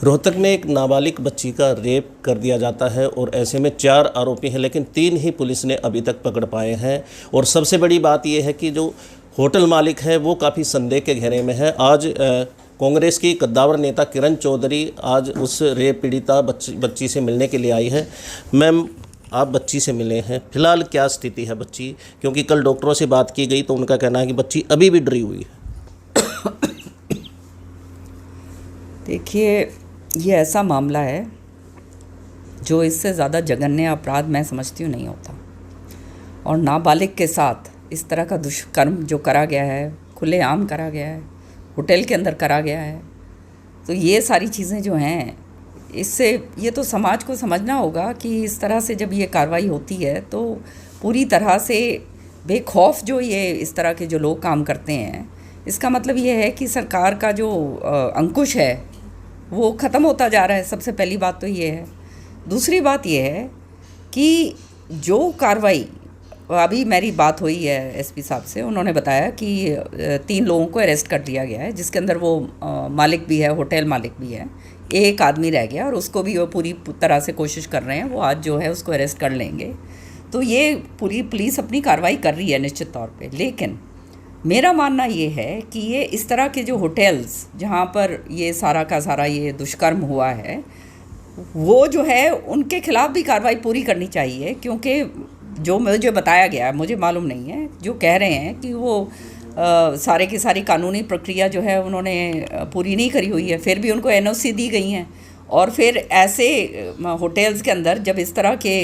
रोहतक में एक नाबालिग बच्ची का रेप कर दिया जाता है और ऐसे में 4 आरोपी हैं, लेकिन 3 ही पुलिस ने अभी तक पकड़ पाए हैं। और सबसे बड़ी बात यह है कि जो होटल मालिक है वो काफ़ी संदेह के घेरे में है। आज कांग्रेस की कद्दावर नेता किरण चौधरी आज उस रेप पीड़िता बच्ची से मिलने के लिए आई है। मैम, आप बच्ची से मिले हैं, फिलहाल क्या स्थिति है बच्ची? क्योंकि कल डॉक्टरों से बात की गई तो उनका कहना है कि बच्ची अभी भी डरी हुई है। देखिए, ये ऐसा मामला है जो इससे ज़्यादा जघन्य अपराध मैं समझती हूँ नहीं होता। और नाबालिग के साथ इस तरह का दुष्कर्म जो करा गया है, खुलेआम करा गया है, होटल के अंदर करा गया है, तो ये सारी चीज़ें जो हैं, इससे ये तो समाज को समझना होगा कि इस तरह से जब ये कार्रवाई होती है तो पूरी तरह से बेखौफ जो ये इस तरह के जो लोग काम करते हैं, इसका मतलब ये है कि सरकार का जो अंकुश है वो ख़त्म होता जा रहा है। सबसे पहली बात तो ये है। दूसरी बात ये है कि जो कार्रवाई अभी मेरी बात हुई है एसपी साहब से, उन्होंने बताया कि 3 लोगों को अरेस्ट कर लिया गया है, जिसके अंदर वो मालिक भी है, होटल मालिक भी है, एक आदमी रह गया और उसको भी वो पूरी तरह से कोशिश कर रहे हैं, वो आज जो है उसको अरेस्ट कर लेंगे। तो ये पूरी पुलिस अपनी कार्रवाई कर रही है निश्चित तौर पे। लेकिन मेरा मानना ये है कि ये इस तरह के जो होटल्स जहाँ पर ये सारा का सारा ये दुष्कर्म हुआ है, वो जो है उनके खिलाफ भी कार्रवाई पूरी करनी चाहिए। क्योंकि जो मुझे बताया गया है, मुझे मालूम नहीं है, जो कह रहे हैं कि वो सारे की सारी कानूनी प्रक्रिया जो है उन्होंने पूरी नहीं करी हुई है, फिर भी उनको एनओसी दी गई हैं। और फिर ऐसे होटल्स के अंदर जब इस तरह के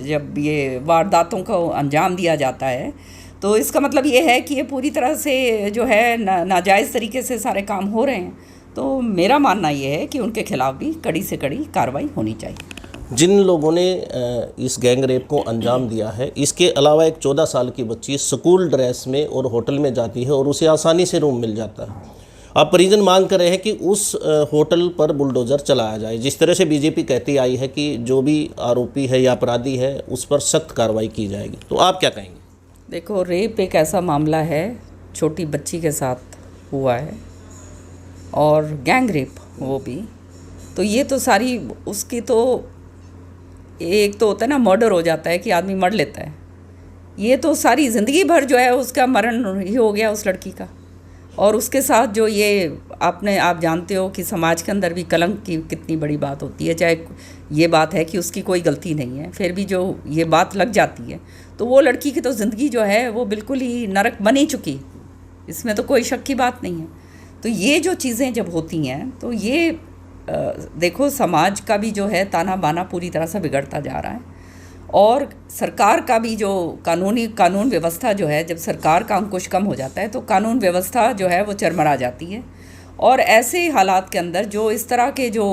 जब ये वारदातों को अंजाम दिया जाता है, तो इसका मतलब ये है कि ये पूरी तरह से जो है नाजायज़ तरीके से सारे काम हो रहे हैं। तो मेरा मानना ये है कि उनके खिलाफ भी कड़ी से कड़ी कार्रवाई होनी चाहिए। जिन लोगों ने इस गैंग रेप को अंजाम दिया है, इसके अलावा एक 14 साल की बच्ची स्कूल ड्रेस में और होटल में जाती है और उसे आसानी से रूम मिल जाता है। अब परिजन मांग कर रहे हैं कि उस होटल पर बुलडोज़र चलाया जाए। जिस तरह से बीजेपी कहती आई है कि जो भी आरोपी है या अपराधी है उस पर सख्त कार्रवाई की जाएगी, तो आप क्या कहेंगे? देखो, रेप एक ऐसा मामला है, छोटी बच्ची के साथ हुआ है और गैंग रेप वो भी, तो ये तो सारी उसकी तो एक तो होता है ना, मर्डर हो जाता है कि आदमी मर लेता है, ये तो सारी ज़िंदगी भर जो है उसका मरण ही हो गया उस लड़की का। और उसके साथ जो ये आप जानते हो कि समाज के अंदर भी कलंक की कितनी बड़ी बात होती है। चाहे ये बात है कि उसकी कोई गलती नहीं है, फिर भी जो ये बात लग जाती है तो वो लड़की की तो ज़िंदगी जो है वो बिल्कुल ही नरक बन ही चुकी, इसमें तो कोई शक की बात नहीं है। तो ये जो चीज़ें जब होती हैं तो ये देखो, समाज का भी जो है ताना बाना पूरी तरह से बिगड़ता जा रहा है। और सरकार का भी जो कानून व्यवस्था जो है, जब सरकार का अंकुश कम हो जाता है तो कानून व्यवस्था जो है वो चरमरा जाती है। और ऐसे हालात के अंदर जो इस तरह के जो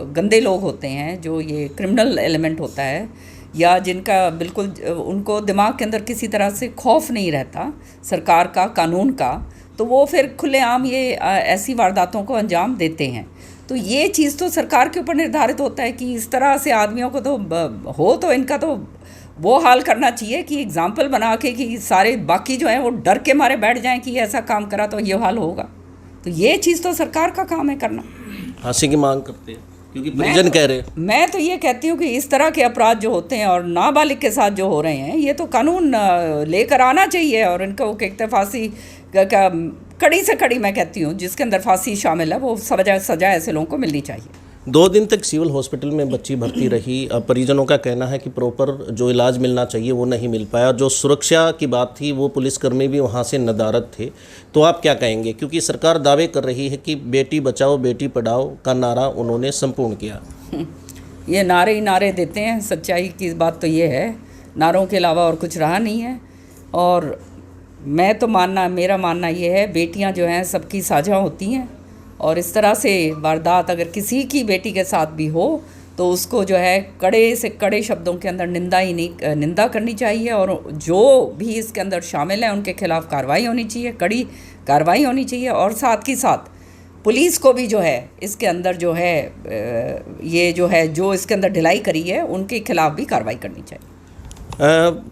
गंदे लोग होते हैं, जो ये क्रिमिनल एलिमेंट होता है, या जिनका बिल्कुल उनको दिमाग के अंदर किसी तरह से खौफ नहीं रहता सरकार का, कानून का, तो वो फिर खुलेआम ये ऐसी वारदातों को अंजाम देते हैं। तो ये चीज़ तो सरकार के ऊपर निर्धारित होता है कि इस तरह से आदमियों को तो हो तो इनका तो वो हाल करना चाहिए कि एग्जाम्पल बना के कि सारे बाकी जो हैं वो डर के मारे बैठ जाएं कि ऐसा काम करा तो ये हाल होगा। तो ये चीज़ तो सरकार का काम है करना। फांसी की मांग करते हैं क्योंकि परिजन कह रहे हैं। मैं तो ये कहती हूँ कि इस तरह के अपराध जो होते हैं और नाबालिग के साथ जो हो रहे हैं, ये तो कानून लेकर आना चाहिए और इनको कहते फांसी कड़ी से कड़ी, मैं कहती हूँ जिसके अंदर फांसी शामिल है, वो सजा ऐसे लोगों को मिलनी चाहिए। 2 दिन तक सिविल हॉस्पिटल में बच्ची भर्ती रही। अब परिजनों का कहना है कि प्रॉपर जो इलाज मिलना चाहिए वो नहीं मिल पाया। जो सुरक्षा की बात थी वो पुलिसकर्मी भी वहाँ से नदारद थे। तो आप क्या कहेंगे? क्योंकि सरकार दावे कर रही है कि बेटी बचाओ बेटी पढ़ाओ का नारा उन्होंने संपूर्ण किया। ये नारे ही नारे देते हैं, सच्चाई की बात तो ये है, नारों के अलावा और कुछ रहा नहीं है। और मैं तो मेरा मानना ये है, बेटियां जो हैं सबकी साझा होती हैं और इस तरह से वारदात अगर किसी की बेटी के साथ भी हो तो उसको जो है कड़े से कड़े शब्दों के अंदर निंदा करनी चाहिए। और जो भी इसके अंदर शामिल हैं उनके खिलाफ कार्रवाई होनी चाहिए, कड़ी कार्रवाई होनी चाहिए। और साथ ही साथ पुलिस को भी जो है इसके अंदर जो है ये जो है जो इसके अंदर ढिलाई करी है उनके खिलाफ भी कार्रवाई करनी चाहिए।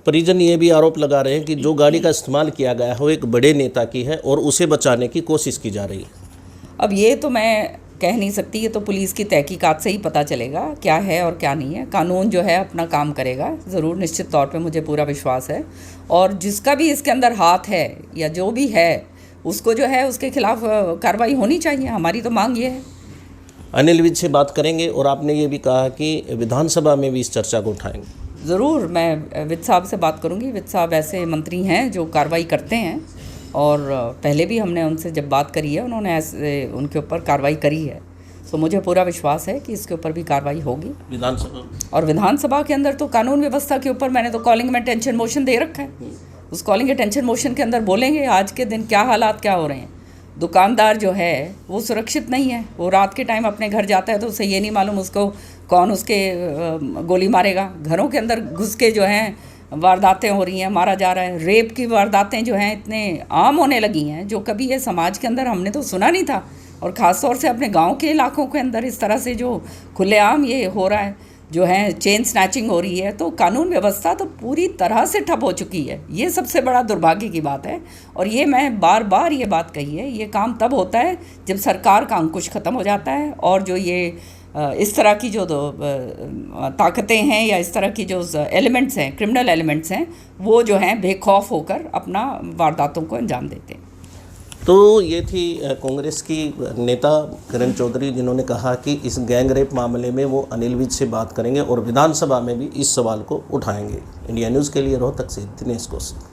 परिजन ये भी आरोप लगा रहे हैं कि जो गाड़ी का इस्तेमाल किया गया है वो एक बड़े नेता की है और उसे बचाने की कोशिश की जा रही है। अब ये तो मैं कह नहीं सकती, ये तो पुलिस की तहकीकात से ही पता चलेगा क्या है और क्या नहीं है। कानून जो है अपना काम करेगा ज़रूर, निश्चित तौर पे मुझे पूरा विश्वास है। और जिसका भी इसके अंदर हाथ है या जो भी है उसको जो है उसके खिलाफ कार्रवाई होनी चाहिए, हमारी तो मांग ये है। अनिल विज से बात करेंगे और आपने ये भी कहा कि विधानसभा में भी इस चर्चा को उठाएंगे। ज़रूर मैं विज साहब से बात करूंगी। विज साहब ऐसे मंत्री हैं जो कार्रवाई करते हैं और पहले भी हमने उनसे जब बात करी है उन्होंने ऐसे उनके ऊपर कार्रवाई करी है। तो मुझे पूरा विश्वास है कि इसके ऊपर भी कार्रवाई होगी। विधानसभा और विधानसभा के अंदर तो कानून व्यवस्था के ऊपर मैंने तो कॉलिंग में टेंशन मोशन दे रखा है। उस कॉलिंग के टेंशन मोशन के अंदर बोलेंगे आज के दिन क्या हालात क्या हो रहे हैं। दुकानदार जो है वो सुरक्षित नहीं है, वो रात के टाइम अपने घर जाता है तो उसे ये नहीं मालूम उसको कौन उसके गोली मारेगा। घरों के अंदर घुस के जो हैं वारदातें हो रही हैं, मारा जा रहा है। रेप की वारदातें जो हैं इतने आम होने लगी हैं जो कभी ये समाज के अंदर हमने तो सुना नहीं था। और ख़ास तौर से अपने गांव के इलाकों के अंदर इस तरह से जो खुलेआम ये हो रहा है, जो है चेन स्नैचिंग हो रही है, तो कानून व्यवस्था तो पूरी तरह से ठप हो चुकी है। ये सबसे बड़ा दुर्भाग्य की बात है। और ये मैं बार बार ये बात कही है, ये काम तब होता है जब सरकार का अंकुश ख़त्म हो जाता है और जो ये इस तरह की जो ताकतें हैं या इस तरह की जो एलिमेंट्स हैं, क्रिमिनल एलिमेंट्स हैं, वो जो हैं बेखौफ होकर अपना वारदातों को अंजाम देते हैं। तो ये थी कांग्रेस की नेता किरण चौधरी, जिन्होंने कहा कि इस गैंग रेप मामले में वो अनिल विज से बात करेंगे और विधानसभा में भी इस सवाल को उठाएंगे। इंडिया न्यूज़ के लिए रोहतक से दिनेश कौशिक।